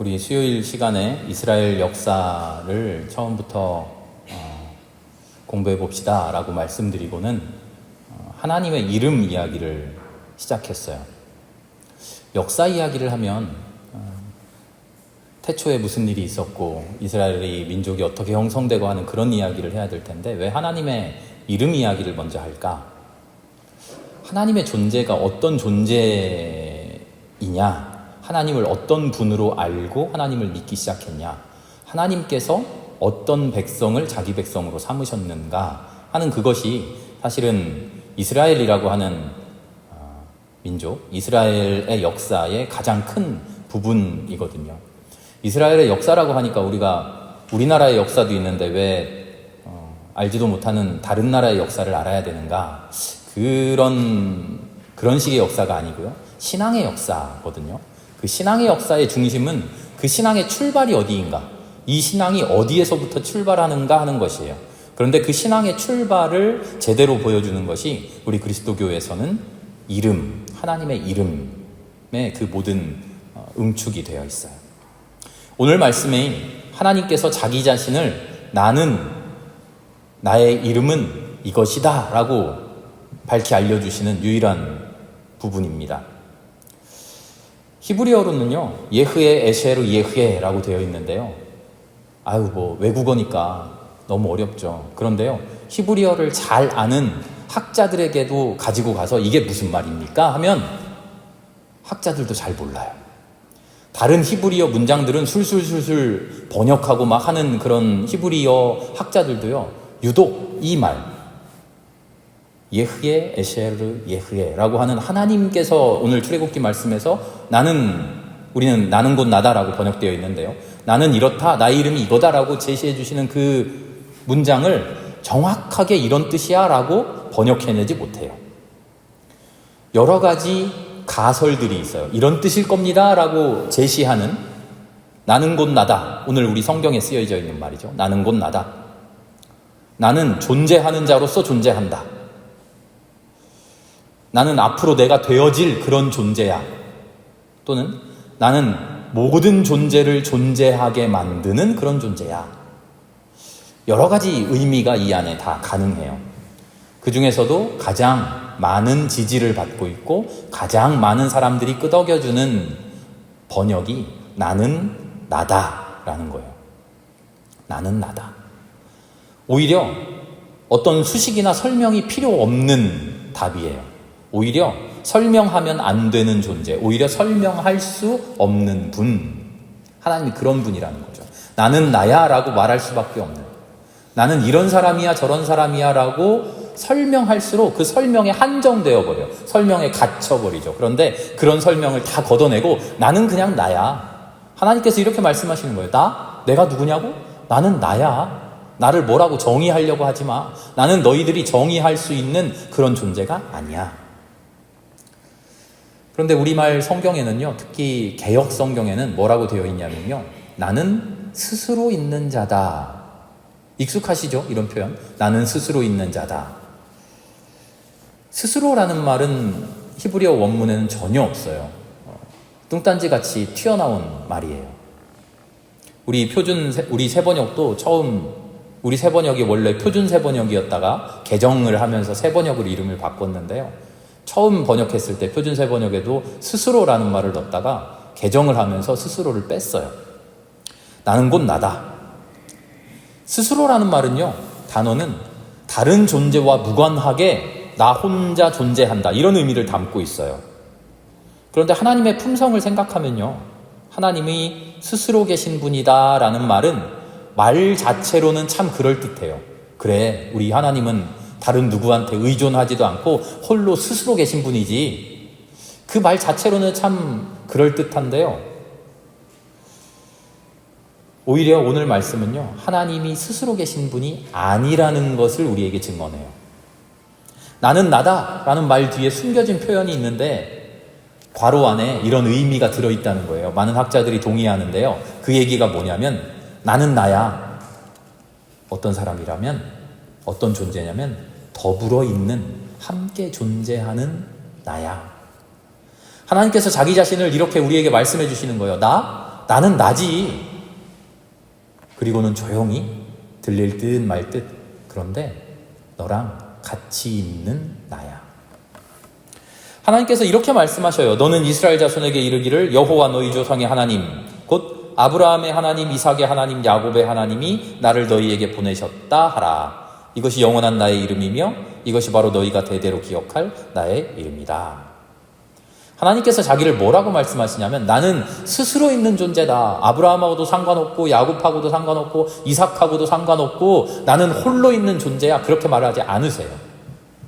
우리 수요일 시간에 이스라엘 역사를 처음부터 공부해 봅시다 라고 말씀드리고는 하나님의 이름 이야기를 시작했어요. 역사 이야기를 하면 태초에 무슨 일이 있었고 이스라엘의 민족이 어떻게 형성되고 하는 그런 이야기를 해야 될 텐데 왜 하나님의 이름 이야기를 먼저 할까? 하나님의 존재가 어떤 존재이냐? 하나님을 어떤 분으로 알고 하나님을 믿기 시작했냐? 하나님께서 어떤 백성을 자기 백성으로 삼으셨는가 하는 그것이 사실은 이스라엘이라고 하는 민족, 이스라엘의 역사의 가장 큰 부분이거든요. 이스라엘의 역사라고 하니까 우리가 우리나라의 역사도 있는데 왜 알지도 못하는 다른 나라의 역사를 알아야 되는가? 그런 식의 역사가 아니고요. 신앙의 역사거든요. 그 신앙의 역사의 중심은 그 신앙의 출발이 어디인가? 이 신앙이 어디에서부터 출발하는가 하는 것이에요. 그런데 그 신앙의 출발을 제대로 보여주는 것이 우리 그리스도교에서는 이름, 하나님의 이름의 그 모든 응축이 되어 있어요. 오늘 말씀에 하나님께서 자기 자신을 나의 이름은 이것이다 라고 밝히 알려주시는 유일한 부분입니다. 히브리어로는요, 예흐에 에쉐르 예흐에라고 되어 있는데요. 외국어니까 너무 어렵죠. 그런데요, 히브리어를 잘 아는 학자들에게도 가지고 가서 이게 무슨 말입니까? 하면 학자들도 잘 몰라요. 다른 히브리어 문장들은 술술술술 번역하고 막 하는 그런 히브리어 학자들도요, 유독 이 말, 예흐에 에쉐르 예흐에라고 하는 하나님께서 오늘 출애굽기 말씀에서 우리는 나는 곧 나다라고 번역되어 있는데요. 나는 이렇다, 나의 이름이 이거다라고 제시해 주시는 그 문장을 정확하게 이런 뜻이야 라고 번역해내지 못해요. 여러 가지 가설들이 있어요. 이런 뜻일 겁니다 라고 제시하는 나는 곧 나다. 오늘 우리 성경에 쓰여져 있는 말이죠. 나는 곧 나다. 나는 존재하는 자로서 존재한다. 나는 앞으로 내가 되어질 그런 존재야. 또는 나는 모든 존재를 존재하게 만드는 그런 존재야. 여러 가지 의미가 이 안에 다 가능해요. 그 중에서도 가장 많은 지지를 받고 있고 가장 많은 사람들이 끄덕여주는 번역이 나는 나다라는 거예요. 나는 나다. 오히려 어떤 수식이나 설명이 필요 없는 답이에요. 오히려 설명하면 안 되는 존재, 오히려 설명할 수 없는 분, 하나님이 그런 분이라는 거죠. 나는 나야 라고 말할 수밖에 없는, 나는 이런 사람이야 저런 사람이야 라고 설명할수록 그 설명에 한정되어 버려요. 설명에 갇혀버리죠. 그런데 그런 설명을 다 걷어내고 나는 그냥 나야. 하나님께서 이렇게 말씀하시는 거예요. 내가 누구냐고? 나는 나야. 나를 뭐라고 정의하려고 하지 마. 나는 너희들이 정의할 수 있는 그런 존재가 아니야. 그런데 우리말 성경에는요, 특히 개역 성경에는 뭐라고 되어 있냐면요, 나는 스스로 있는 자다. 익숙하시죠? 이런 표현. 나는 스스로 있는 자다. 스스로라는 말은 히브리어 원문에는 전혀 없어요. 뚱딴지같이 튀어나온 말이에요. 우리 세번역도 우리 세번역이 원래 표준 세번역이었다가 개정을 하면서 세번역으로 이름을 바꿨는데요. 처음 번역했을 때 표준 세번역에도 스스로라는 말을 넣었다가 개정을 하면서 스스로를 뺐어요. 나는 곧 나다. 스스로라는 말은요, 단어는 다른 존재와 무관하게 나 혼자 존재한다, 이런 의미를 담고 있어요. 그런데 하나님의 품성을 생각하면요, 하나님이 스스로 계신 분이다 라는 말은 말 자체로는 참 그럴듯해요. 그래, 우리 하나님은 다른 누구한테 의존하지도 않고 홀로 스스로 계신 분이지. 그 말 자체로는 참 그럴듯한데요. 오히려 오늘 말씀은요, 하나님이 스스로 계신 분이 아니라는 것을 우리에게 증언해요. 나는 나다 라는 말 뒤에 숨겨진 표현이 있는데 괄호 안에 이런 의미가 들어있다는 거예요. 많은 학자들이 동의하는데요. 그 얘기가 뭐냐면 나는 나야. 어떤 사람이라면, 어떤 존재냐면 더불어 있는, 함께 존재하는 나야. 하나님께서 자기 자신을 이렇게 우리에게 말씀해 주시는 거예요. 나 나는 나지. 그리고는 조용히 들릴 듯 말 듯. 그런데 너랑 같이 있는 나야. 하나님께서 이렇게 말씀하셔요. 너는 이스라엘 자손에게 이르기를 여호와 너희 조상의 하나님 곧 아브라함의 하나님, 이삭의 하나님, 야곱의 하나님이 나를 너희에게 보내셨다 하라. 이것이 영원한 나의 이름이며 이것이 바로 너희가 대대로 기억할 나의 이름이다. 하나님께서 자기를 뭐라고 말씀하시냐면 나는 스스로 있는 존재다. 아브라함하고도 상관없고 야곱하고도 상관없고 이삭하고도 상관없고 나는 홀로 있는 존재야. 그렇게 말하지 않으세요.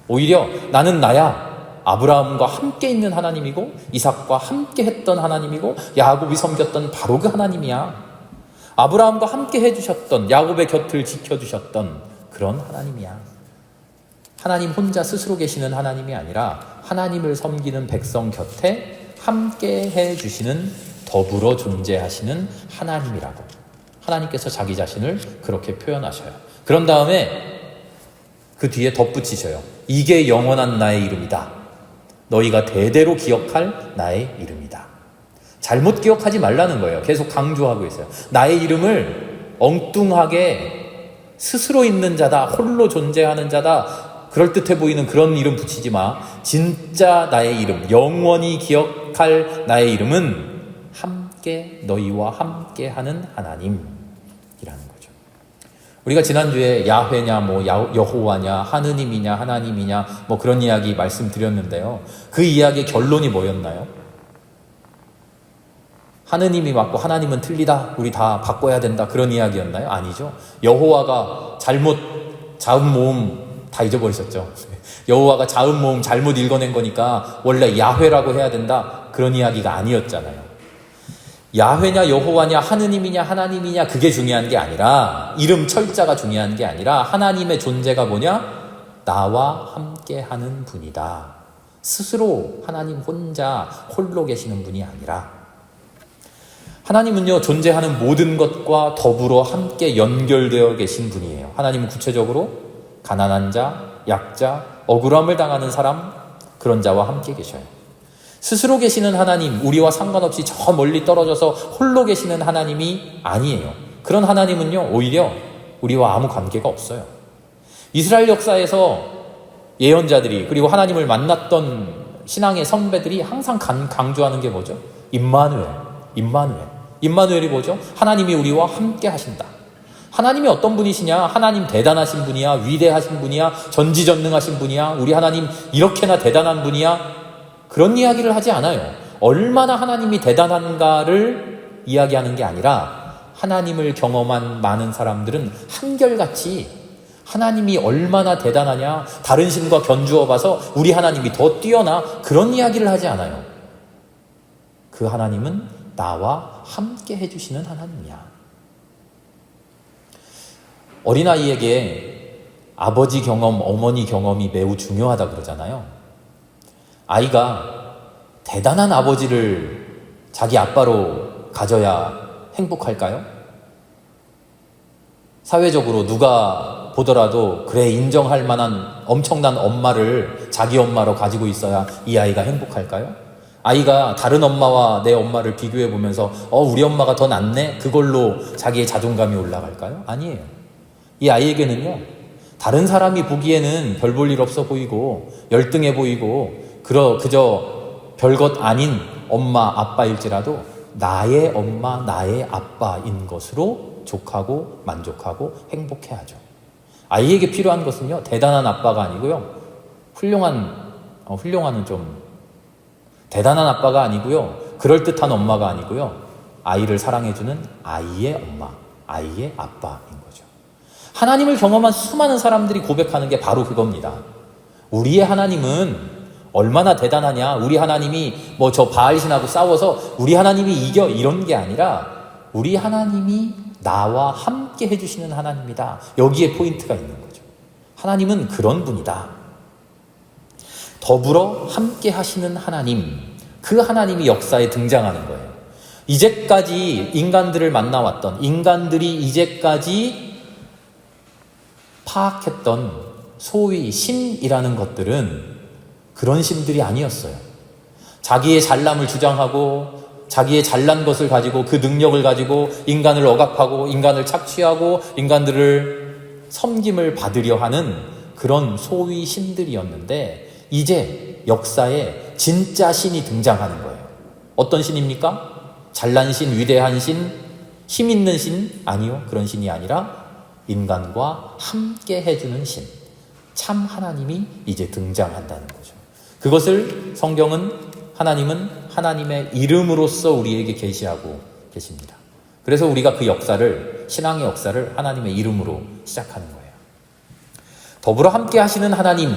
오히려 나는 나야. 아브라함과 함께 있는 하나님이고 이삭과 함께 했던 하나님이고 야곱이 섬겼던 바로 그 하나님이야. 아브라함과 함께 해주셨던 야곱의 곁을 지켜주셨던 그런 하나님이야. 하나님 혼자 스스로 계시는 하나님이 아니라 하나님을 섬기는 백성 곁에 함께 해주시는 더불어 존재하시는 하나님이라고 하나님께서 자기 자신을 그렇게 표현하셔요. 그런 다음에 그 뒤에 덧붙이셔요. 이게 영원한 나의 이름이다. 너희가 대대로 기억할 나의 이름이다. 잘못 기억하지 말라는 거예요. 계속 강조하고 있어요. 나의 이름을 엉뚱하게 스스로 있는 자다, 홀로 존재하는 자다, 그럴듯해 보이는 그런 이름 붙이지 마. 진짜 나의 이름, 영원히 기억할 나의 이름은 함께 너희와 함께하는 하나님이라는 거죠. 우리가 지난주에 야훼냐 뭐 여호와냐 하느님이냐 하나님이냐 뭐 그런 이야기 말씀드렸는데요. 그 이야기의 결론이 뭐였나요? 하느님이 맞고 하나님은 틀리다. 우리 다 바꿔야 된다. 그런 이야기였나요? 아니죠. 여호와가 잘못 자음 모음 다 잊어버리셨죠. 여호와가 자음 모음 잘못 읽어낸 거니까 원래 야훼라고 해야 된다. 그런 이야기가 아니었잖아요. 야훼냐 여호와냐 하느님이냐 하나님이냐 그게 중요한 게 아니라 이름 철자가 중요한 게 아니라 하나님의 존재가 뭐냐? 나와 함께하는 분이다. 스스로 하나님 혼자 홀로 계시는 분이 아니라 하나님은요 존재하는 모든 것과 더불어 함께 연결되어 계신 분이에요. 하나님은 구체적으로 가난한 자, 약자, 억울함을 당하는 사람 그런 자와 함께 계셔요. 스스로 계시는 하나님, 우리와 상관없이 저 멀리 떨어져서 홀로 계시는 하나님이 아니에요. 그런 하나님은요 오히려 우리와 아무 관계가 없어요. 이스라엘 역사에서 예언자들이 그리고 하나님을 만났던 신앙의 선배들이 항상 강조하는 게 뭐죠? 임마누엘이 뭐죠? 하나님이 우리와 함께 하신다. 하나님이 어떤 분이시냐? 하나님 대단하신 분이야? 위대하신 분이야? 전지전능하신 분이야? 우리 하나님 이렇게나 대단한 분이야? 그런 이야기를 하지 않아요. 얼마나 하나님이 대단한가를 이야기하는 게 아니라 하나님을 경험한 많은 사람들은 한결같이 하나님이 얼마나 대단하냐, 다른 신과 견주어 봐서 우리 하나님이 더 뛰어나, 그런 이야기를 하지 않아요. 그 하나님은 나와 함께 해주시는 하나님이야. 어린아이에게 아버지 경험, 어머니 경험이 매우 중요하다 그러잖아요. 아이가 대단한 아버지를 자기 아빠로 가져야 행복할까요? 사회적으로 누가 보더라도 그래 인정할 만한 엄청난 엄마를 자기 엄마로 가지고 있어야 이 아이가 행복할까요? 아이가 다른 엄마와 내 엄마를 비교해 보면서 우리 엄마가 더 낫네? 그걸로 자기의 자존감이 올라갈까요? 아니에요. 이 아이에게는요 다른 사람이 보기에는 별 볼 일 없어 보이고 열등해 보이고 그저 별것 아닌 엄마 아빠일지라도 나의 엄마 나의 아빠인 것으로 족하고 만족하고 행복해하죠. 아이에게 필요한 것은요 대단한 아빠가 아니고요 훌륭한은 좀 대단한 아빠가 아니고요 그럴듯한 엄마가 아니고요 아이를 사랑해주는 아이의 엄마 아이의 아빠인 거죠. 하나님을 경험한 수많은 사람들이 고백하는 게 바로 그겁니다. 우리의 하나님은 얼마나 대단하냐, 우리 하나님이 뭐 저 바알신하고 싸워서 우리 하나님이 이겨, 이런 게 아니라 우리 하나님이 나와 함께 해주시는 하나님이다. 여기에 포인트가 있는 거죠. 하나님은 그런 분이다. 더불어 함께 하시는 하나님, 그 하나님이 역사에 등장하는 거예요. 이제까지 인간들을 만나왔던, 인간들이 이제까지 파악했던 소위 신이라는 것들은 그런 신들이 아니었어요. 자기의 잘남을 주장하고 자기의 잘난 것을 가지고 그 능력을 가지고 인간을 억압하고 인간을 착취하고 인간들을 섬김을 받으려 하는 그런 소위 신들이었는데 이제 역사에 진짜 신이 등장하는 거예요. 어떤 신입니까? 잘난 신, 위대한 신, 힘 있는 신? 아니요. 그런 신이 아니라 인간과 함께 해주는 신, 참 하나님이 이제 등장한다는 거죠. 그것을 하나님은 하나님의 이름으로써 우리에게 계시하고 계십니다. 그래서 우리가 그 역사를, 신앙의 역사를 하나님의 이름으로 시작하는 거예요. 더불어 함께 하시는 하나님,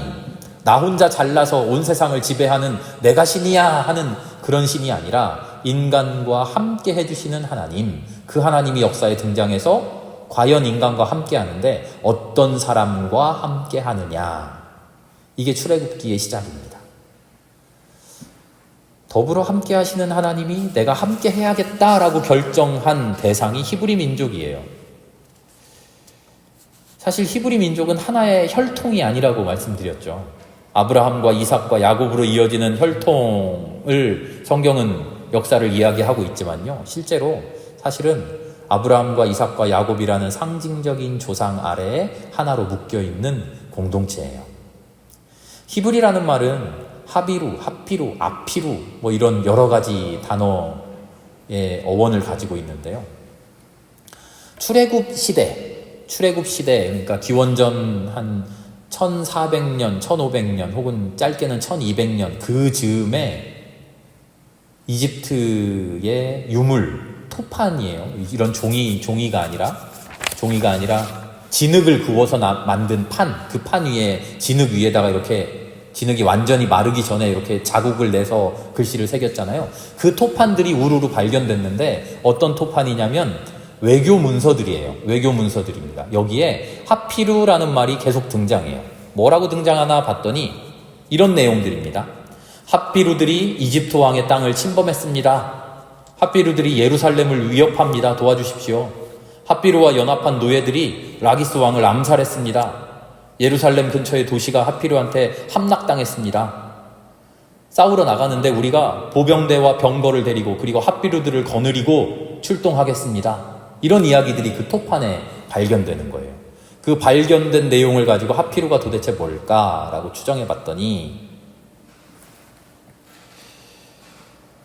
나 혼자 잘나서 온 세상을 지배하는 내가 신이야 하는 그런 신이 아니라 인간과 함께 해주시는 하나님, 그 하나님이 역사에 등장해서 과연 인간과 함께 하는데 어떤 사람과 함께 하느냐, 이게 출애굽기의 시작입니다. 더불어 함께 하시는 하나님이 내가 함께 해야겠다라고 결정한 대상이 히브리 민족이에요. 사실 히브리 민족은 하나의 혈통이 아니라고 말씀드렸죠. 아브라함과 이삭과 야곱으로 이어지는 혈통을 성경은 역사를 이야기하고 있지만요, 실제로 사실은 아브라함과 이삭과 야곱이라는 상징적인 조상 아래에 하나로 묶여있는 공동체예요. 히브리라는 말은 하비루, 하피루, 아피루 뭐 이런 여러 가지 단어의 어원을 가지고 있는데요. 출애굽 시대, 그러니까 기원전 한 1400년, 1500년 혹은 짧게는 1200년 그 즈음에 이집트의 유물, 토판이에요. 이런 종이가 아니라 진흙을 구워서 만든 판, 그 판 위에 진흙 위에다가 이렇게 진흙이 완전히 마르기 전에 이렇게 자국을 내서 글씨를 새겼잖아요. 그 토판들이 우르르 발견됐는데 어떤 토판이냐면 외교 문서들이에요. 외교 문서들입니다. 여기에 하피루라는 말이 계속 등장해요. 뭐라고 등장하나 봤더니 이런 내용들입니다. 하피루들이 이집트 왕의 땅을 침범했습니다. 하피루들이 예루살렘을 위협합니다. 도와주십시오. 하피루와 연합한 노예들이 라기스 왕을 암살했습니다. 예루살렘 근처의 도시가 하피루한테 함락당했습니다. 싸우러 나가는데 우리가 보병대와 병거를 데리고 그리고 하피루들을 거느리고 출동하겠습니다. 이런 이야기들이 그 토판에 발견되는 거예요. 그 발견된 내용을 가지고 하피루가 도대체 뭘까라고 추정해 봤더니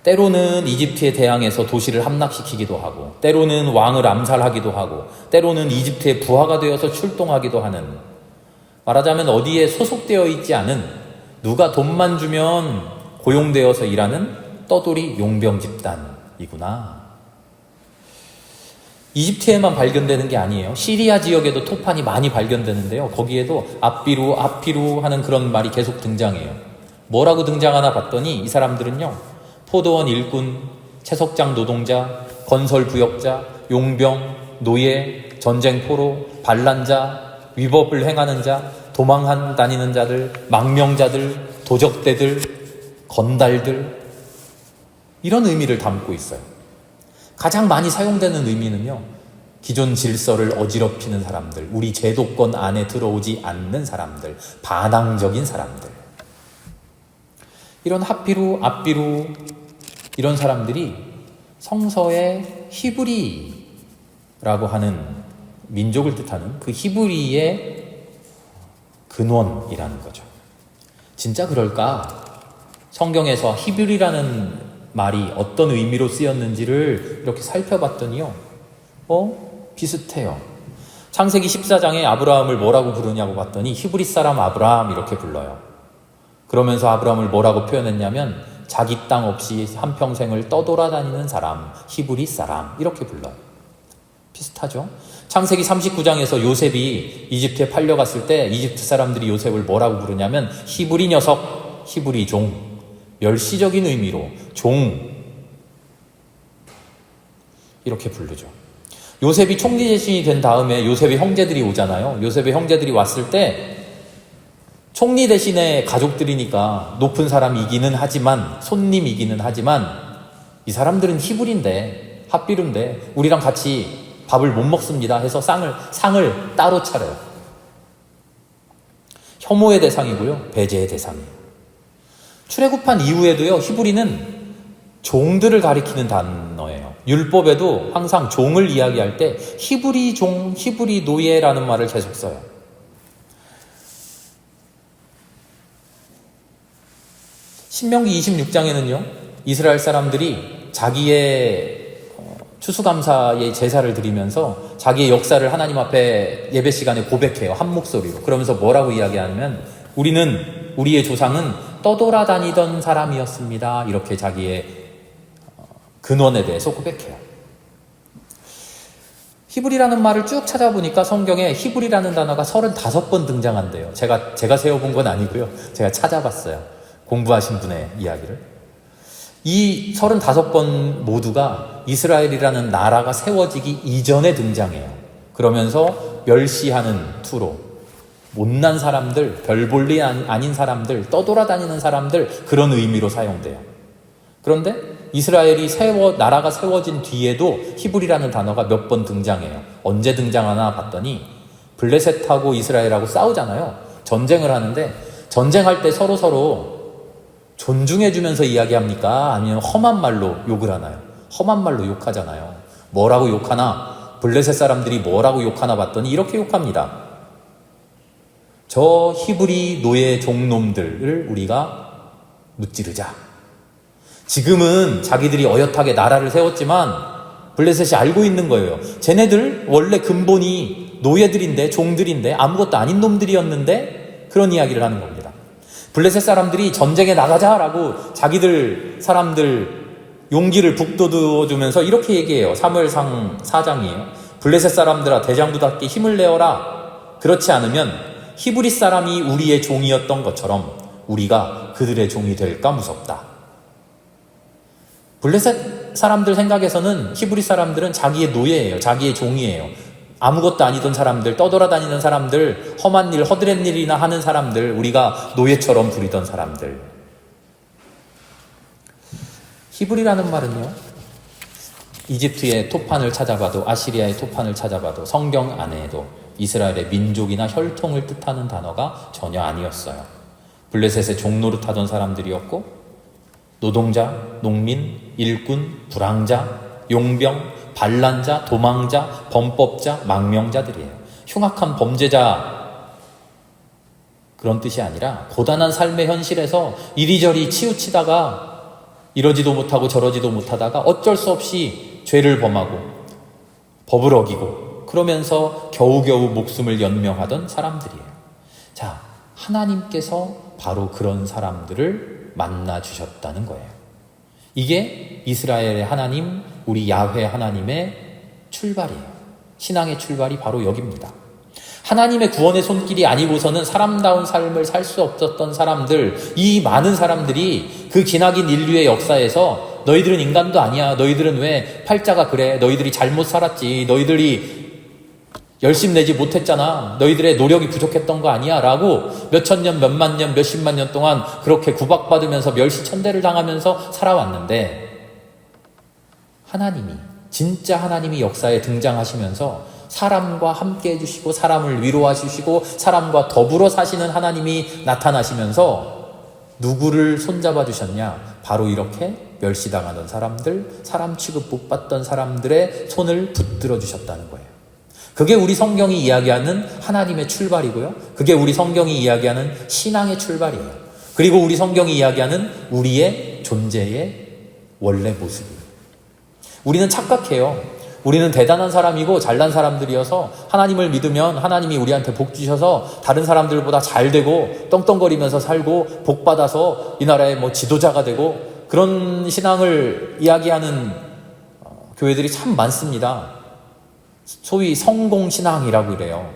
때로는 이집트에 대항해서 도시를 함락시키기도 하고 때로는 왕을 암살하기도 하고 때로는 이집트의 부하가 되어서 출동하기도 하는, 말하자면 어디에 소속되어 있지 않은, 누가 돈만 주면 고용되어서 일하는 떠돌이 용병 집단이구나. 이집트에만 발견되는 게 아니에요. 시리아 지역에도 토판이 많이 발견되는데요. 거기에도 아피루 하는 그런 말이 계속 등장해요. 뭐라고 등장하나 봤더니 이 사람들은요, 포도원 일꾼, 채석장 노동자, 건설 부역자, 용병, 노예, 전쟁포로, 반란자, 위법을 행하는 자, 도망 다니는 자들, 망명자들, 도적대들, 건달들, 이런 의미를 담고 있어요. 가장 많이 사용되는 의미는요, 기존 질서를 어지럽히는 사람들, 우리 제도권 안에 들어오지 않는 사람들, 반항적인 사람들. 이런 하피루, 아피루 이런 사람들이 성서의 히브리라고 하는 민족을 뜻하는 그 히브리의 근원이라는 거죠. 진짜 그럴까? 성경에서 히브리라는 말이 어떤 의미로 쓰였는지를 이렇게 살펴봤더니요, 비슷해요. 창세기 14장에 아브라함을 뭐라고 부르냐고 봤더니 히브리 사람 아브라함 이렇게 불러요. 그러면서 아브라함을 뭐라고 표현했냐면 자기 땅 없이 한평생을 떠돌아다니는 사람, 히브리 사람 이렇게 불러요. 비슷하죠? 창세기 39장에서 요셉이 이집트에 팔려갔을 때 이집트 사람들이 요셉을 뭐라고 부르냐면 히브리 녀석, 히브리 종, 멸시적인 의미로 종 이렇게 부르죠. 요셉이 총리 대신이 된 다음에 요셉의 형제들이 오잖아요. 요셉의 형제들이 왔을 때 총리 대신에 가족들이니까 높은 사람이기는 하지만, 손님이기는 하지만 이 사람들은 히브리인데, 핫비루인데 우리랑 같이 밥을 못 먹습니다 해서 상을 따로 차려요. 혐오의 대상이고요, 배제의 대상이에요. 출애굽한 이후에도요, 히브리는 종들을 가리키는 단어예요. 율법에도 항상 종을 이야기할 때 히브리 종, 히브리 노예라는 말을 계속 써요. 신명기 26장에는요, 이스라엘 사람들이 자기의 추수감사의 제사를 드리면서 자기의 역사를 하나님 앞에 예배 시간에 고백해요. 한 목소리로. 그러면서 뭐라고 이야기하냐면, 우리의 조상은 떠돌아다니던 사람이었습니다. 이렇게 자기의 근원에 대해서 고백해요. 히브리라는 말을 쭉 찾아보니까 성경에 히브리라는 단어가 35번 등장한대요. 제가 세워본 건 아니고요. 제가 찾아봤어요. 공부하신 분의 이야기를. 이 35번 모두가 이스라엘이라는 나라가 세워지기 이전에 등장해요. 그러면서 멸시하는 투로 못난 사람들, 별 볼 일 아닌 사람들, 떠돌아다니는 사람들, 그런 의미로 사용돼요. 그런데 이스라엘이 나라가 세워진 뒤에도 히브리라는 단어가 몇 번 등장해요. 언제 등장하나 봤더니 블레셋하고 이스라엘하고 싸우잖아요. 전쟁을 하는데 전쟁할 때 서로 존중해주면서 이야기합니까? 아니면 험한 말로 욕을 하나요? 험한 말로 욕하잖아요. 뭐라고 욕하나? 블레셋 사람들이 뭐라고 욕하나 봤더니 이렇게 욕합니다. 저 히브리 노예 종놈들을 우리가 무찌르자. 지금은 자기들이 어엿하게 나라를 세웠지만 블레셋이 알고 있는 거예요. 쟤네들 원래 근본이 노예들인데, 종들인데, 아무것도 아닌 놈들이었는데, 그런 이야기를 하는 겁니다. 블레셋 사람들이 전쟁에 나가자라고 자기들 사람들 용기를 북돋워주면서 이렇게 얘기해요. 사무엘상 4장이에요. 블레셋 사람들아, 대장부답게 힘을 내어라. 그렇지 않으면 히브리 사람이 우리의 종이었던 것처럼 우리가 그들의 종이 될까 무섭다. 블레셋 사람들 생각에서는 히브리 사람들은 자기의 노예예요. 자기의 종이에요. 아무것도 아니던 사람들, 떠돌아다니는 사람들, 험한 일, 허드렛 일이나 하는 사람들, 우리가 노예처럼 부리던 사람들. 히브리라는 말은요, 이집트의 토판을 찾아봐도, 아시리아의 토판을 찾아봐도, 성경 안에도 이스라엘의 민족이나 혈통을 뜻하는 단어가 전혀 아니었어요. 블레셋의 종노릇하던 사람들이었고, 노동자, 농민, 일꾼, 불황자, 용병, 반란자, 도망자, 범법자, 망명자들이에요. 흉악한 범죄자, 그런 뜻이 아니라 고단한 삶의 현실에서 이리저리 치우치다가 이러지도 못하고 저러지도 못하다가 어쩔 수 없이 죄를 범하고 법을 어기고 그러면서 겨우겨우 목숨을 연명하던 사람들이에요. 자, 하나님께서 바로 그런 사람들을 만나 주셨다는 거예요. 이게 이스라엘의 하나님, 우리 야훼 하나님의 출발이에요. 신앙의 출발이 바로 여기입니다. 하나님의 구원의 손길이 아니고서는 사람다운 삶을 살 수 없었던 사람들, 이 많은 사람들이 그 기나긴 인류의 역사에서 너희들은 인간도 아니야, 너희들은 왜 팔자가 그래, 너희들이 잘못 살았지, 너희들이 열심 내지 못했잖아, 너희들의 노력이 부족했던 거 아니야 라고 몇천 년, 몇만 년, 몇십만 년 동안 그렇게 구박받으면서 멸시천대를 당하면서 살아왔는데, 하나님이, 진짜 하나님이 역사에 등장하시면서 사람과 함께 해주시고 사람을 위로하시고 사람과 더불어 사시는 하나님이 나타나시면서 누구를 손잡아 주셨냐? 바로 이렇게 멸시당하던 사람들, 사람 취급 못 받던 사람들의 손을 붙들어 주셨다는 거예요. 그게 우리 성경이 이야기하는 하나님의 출발이고요. 그게 우리 성경이 이야기하는 신앙의 출발이에요. 그리고 우리 성경이 이야기하는 우리의 존재의 원래 모습이에요. 우리는 착각해요. 우리는 대단한 사람이고 잘난 사람들이어서 하나님을 믿으면 하나님이 우리한테 복 주셔서 다른 사람들보다 잘 되고 떵떵거리면서 살고 복 받아서 이 나라의 지도자가 되고 그런 신앙을 이야기하는 교회들이 참 많습니다. 소위 성공신앙이라고 그래요.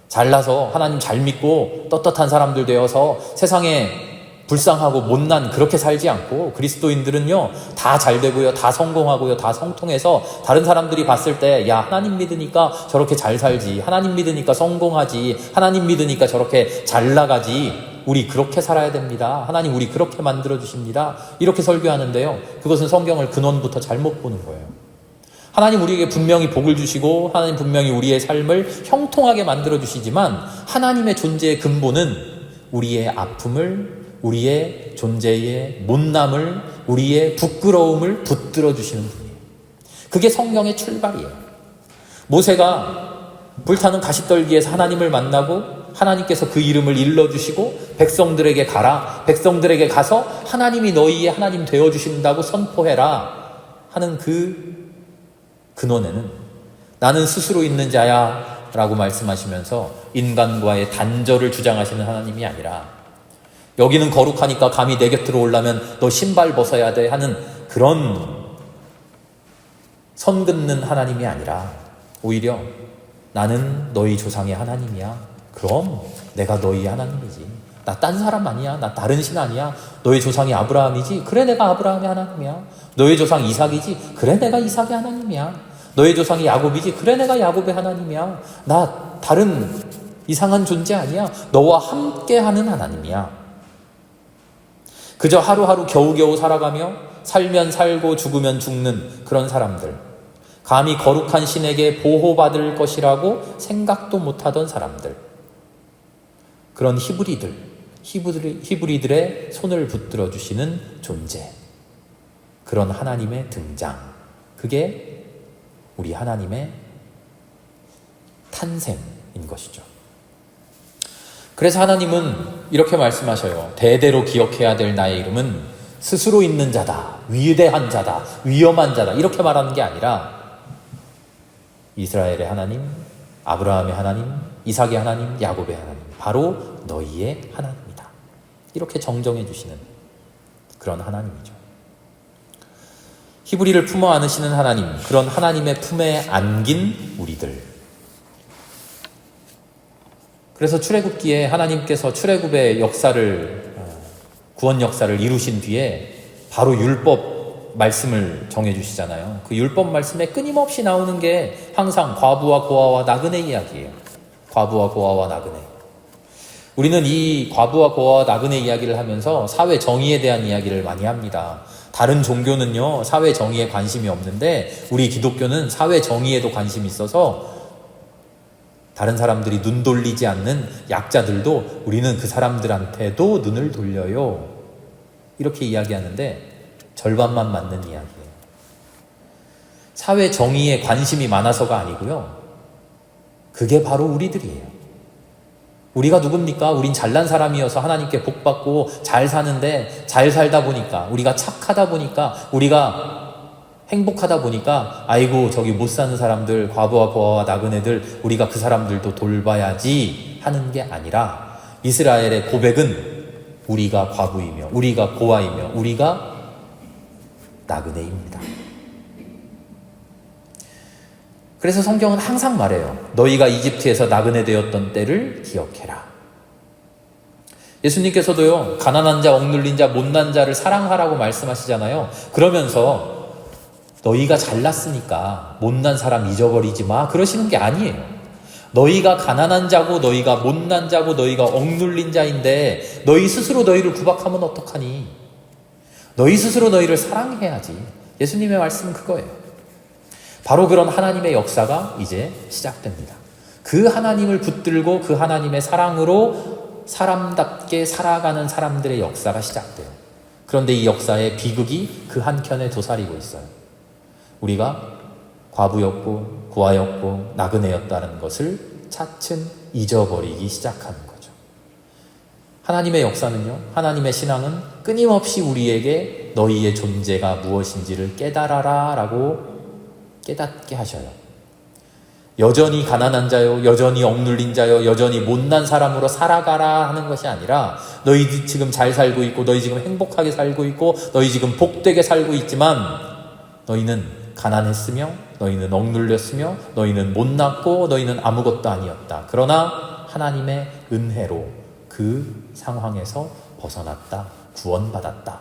잘나서 하나님 잘 믿고 떳떳한 사람들 되어서 세상에 불쌍하고 못난 그렇게 살지 않고, 그리스도인들은요 다 잘 되고요, 다 성공하고요, 다 성통해서 다른 사람들이 봤을 때 야, 하나님 믿으니까 저렇게 잘 살지, 하나님 믿으니까 성공하지, 하나님 믿으니까 저렇게 잘 나가지, 우리 그렇게 살아야 됩니다, 하나님 우리 그렇게 만들어 주십니다, 이렇게 설교하는데요, 그것은 성경을 근원부터 잘못 보는 거예요. 하나님 우리에게 분명히 복을 주시고 하나님 분명히 우리의 삶을 형통하게 만들어 주시지만, 하나님의 존재의 근본은 우리의 아픔을, 우리의 존재의 못남을, 우리의 부끄러움을 붙들어 주시는 분이에요. 그게 성령의 출발이에요. 모세가 불타는 가시떨기에서 하나님을 만나고 하나님께서 그 이름을 일러주시고 백성들에게 가라, 백성들에게 가서 하나님이 너희의 하나님 되어주신다고 선포해라 하는 그 근원에는 나는 스스로 있는 자야 라고 말씀하시면서 인간과의 단절을 주장하시는 하나님이 아니라 여기는 거룩하니까 감히 내 곁으로 오려면 너 신발 벗어야 돼 하는 그런 선 긋는 하나님이 아니라 오히려 나는 너희 조상의 하나님이야. 그럼 내가 너희 하나님이지. 나 딴 사람 아니야. 나 다른 신 아니야. 너희 조상이 아브라함이지. 그래 내가 아브라함의 하나님이야. 너희 조상 이삭이지. 그래 내가 이삭의 하나님이야. 너희 조상이 야곱이지. 그래 내가 야곱의 하나님이야. 나 다른 이상한 존재 아니야. 너와 함께하는 하나님이야. 그저 하루하루 겨우겨우 살아가며 살면 살고 죽으면 죽는 그런 사람들, 감히 거룩한 신에게 보호받을 것이라고 생각도 못하던 사람들, 그런 히브리들의 손을 붙들어 주시는 존재, 그런 하나님의 등장, 그게 우리 하나님의 탄생인 것이죠. 그래서 하나님은 이렇게 말씀하셔요. 대대로 기억해야 될 나의 이름은 스스로 있는 자다, 위대한 자다, 위엄한 자다, 이렇게 말하는 게 아니라 이스라엘의 하나님, 아브라함의 하나님, 이삭의 하나님, 야곱의 하나님, 바로 너희의 하나님이다, 이렇게 정정해 주시는 그런 하나님이죠. 히브리를 품어 안으시는 하나님, 그런 하나님의 품에 안긴 우리들. 그래서 출애굽기에 하나님께서 출애굽의 역사를, 구원 역사를 이루신 뒤에 바로 율법 말씀을 정해주시잖아요. 그 율법 말씀에 끊임없이 나오는 게 항상 과부와 고아와 나그네 이야기예요. 과부와 고아와 나그네. 우리는 이 과부와 고아와 나그네 이야기를 하면서 사회 정의에 대한 이야기를 많이 합니다. 다른 종교는요, 사회 정의에 관심이 없는데 우리 기독교는 사회 정의에도 관심이 있어서 다른 사람들이 눈 돌리지 않는 약자들도 우리는 그 사람들한테도 눈을 돌려요, 이렇게 이야기하는데 절반만 맞는 이야기예요. 사회 정의에 관심이 많아서가 아니고요, 그게 바로 우리들이에요. 우리가 누굽니까? 우린 잘난 사람이어서 하나님께 복받고 잘 사는데, 잘 살다 보니까, 우리가 착하다 보니까, 우리가 행복하다 보니까 아이고 저기 못 사는 사람들, 과부와 고아와 나그네들, 우리가 그 사람들도 돌봐야지 하는 게 아니라 이스라엘의 고백은 우리가 과부이며 우리가 고아이며 우리가 나그네입니다. 그래서 성경은 항상 말해요. 너희가 이집트에서 나그네 되었던 때를 기억해라. 예수님께서도요, 가난한 자, 억눌린 자, 못난 자를 사랑하라고 말씀하시잖아요. 그러면서 너희가 잘났으니까 못난 사람 잊어버리지 마, 그러시는 게 아니에요. 너희가 가난한 자고 너희가 못난 자고 너희가 억눌린 자인데 너희 스스로 너희를 구박하면 어떡하니? 너희 스스로 너희를 사랑해야지. 예수님의 말씀은 그거예요. 바로 그런 하나님의 역사가 이제 시작됩니다. 그 하나님을 붙들고 그 하나님의 사랑으로 사람답게 살아가는 사람들의 역사가 시작돼요. 그런데 이 역사의 비극이 그 한켠에 도사리고 있어요. 우리가 과부였고 고아였고 나그네였다는 것을 차츰 잊어버리기 시작하는 거죠. 하나님의 역사는요, 하나님의 신앙은 끊임없이 우리에게 너희의 존재가 무엇인지를 깨달아라 라고 깨닫게 하셔요. 여전히 가난한 자요, 여전히 억눌린 자요, 여전히 못난 사람으로 살아가라 하는 것이 아니라 너희 지금 잘 살고 있고 너희 지금 행복하게 살고 있고 너희 지금 복되게 살고 있지만 너희는 가난했으며 너희는 억눌렸으며 너희는 못났고 너희는 아무것도 아니었다. 그러나 하나님의 은혜로 그 상황에서 벗어났다. 구원받았다.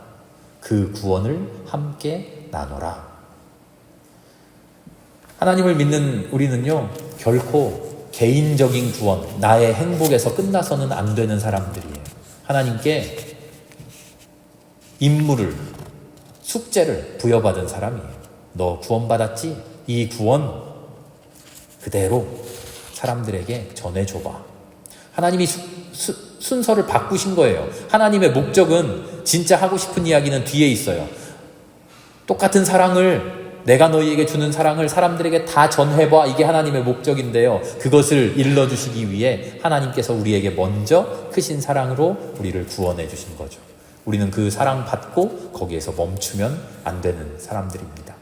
그 구원을 함께 나눠라. 하나님을 믿는 우리는요, 결코 개인적인 구원, 나의 행복에서 끝나서는 안 되는 사람들이에요. 하나님께 임무를, 숙제를 부여받은 사람이에요. 너 구원받았지? 이 구원 그대로 사람들에게 전해줘봐. 하나님이 순서를 바꾸신 거예요. 하나님의 목적은 진짜 하고 싶은 이야기는 뒤에 있어요. 똑같은 사랑을, 내가 너희에게 주는 사랑을 사람들에게 다 전해봐. 이게 하나님의 목적인데요. 그것을 일러주시기 위해 하나님께서 우리에게 먼저 크신 사랑으로 우리를 구원해 주신 거죠. 우리는 그 사랑 받고 거기에서 멈추면 안 되는 사람들입니다.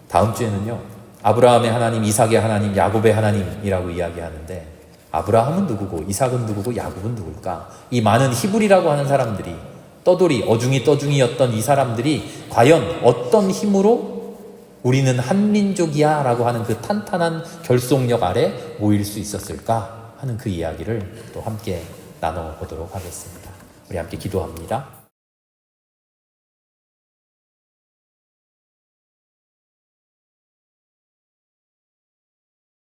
다음 주에는요, 아브라함의 하나님, 이삭의 하나님, 야곱의 하나님이라고 이야기하는데, 아브라함은 누구고 이삭은 누구고 야곱은 누굴까? 이 많은 히브리라고 하는 사람들이, 떠돌이, 어중이였던 이 사람들이 과연 어떤 힘으로 우리는 한민족이야 라고 하는 그 탄탄한 결속력 아래 모일 수 있었을까 하는 그 이야기를 또 함께 나눠보도록 하겠습니다. 우리 함께 기도합니다.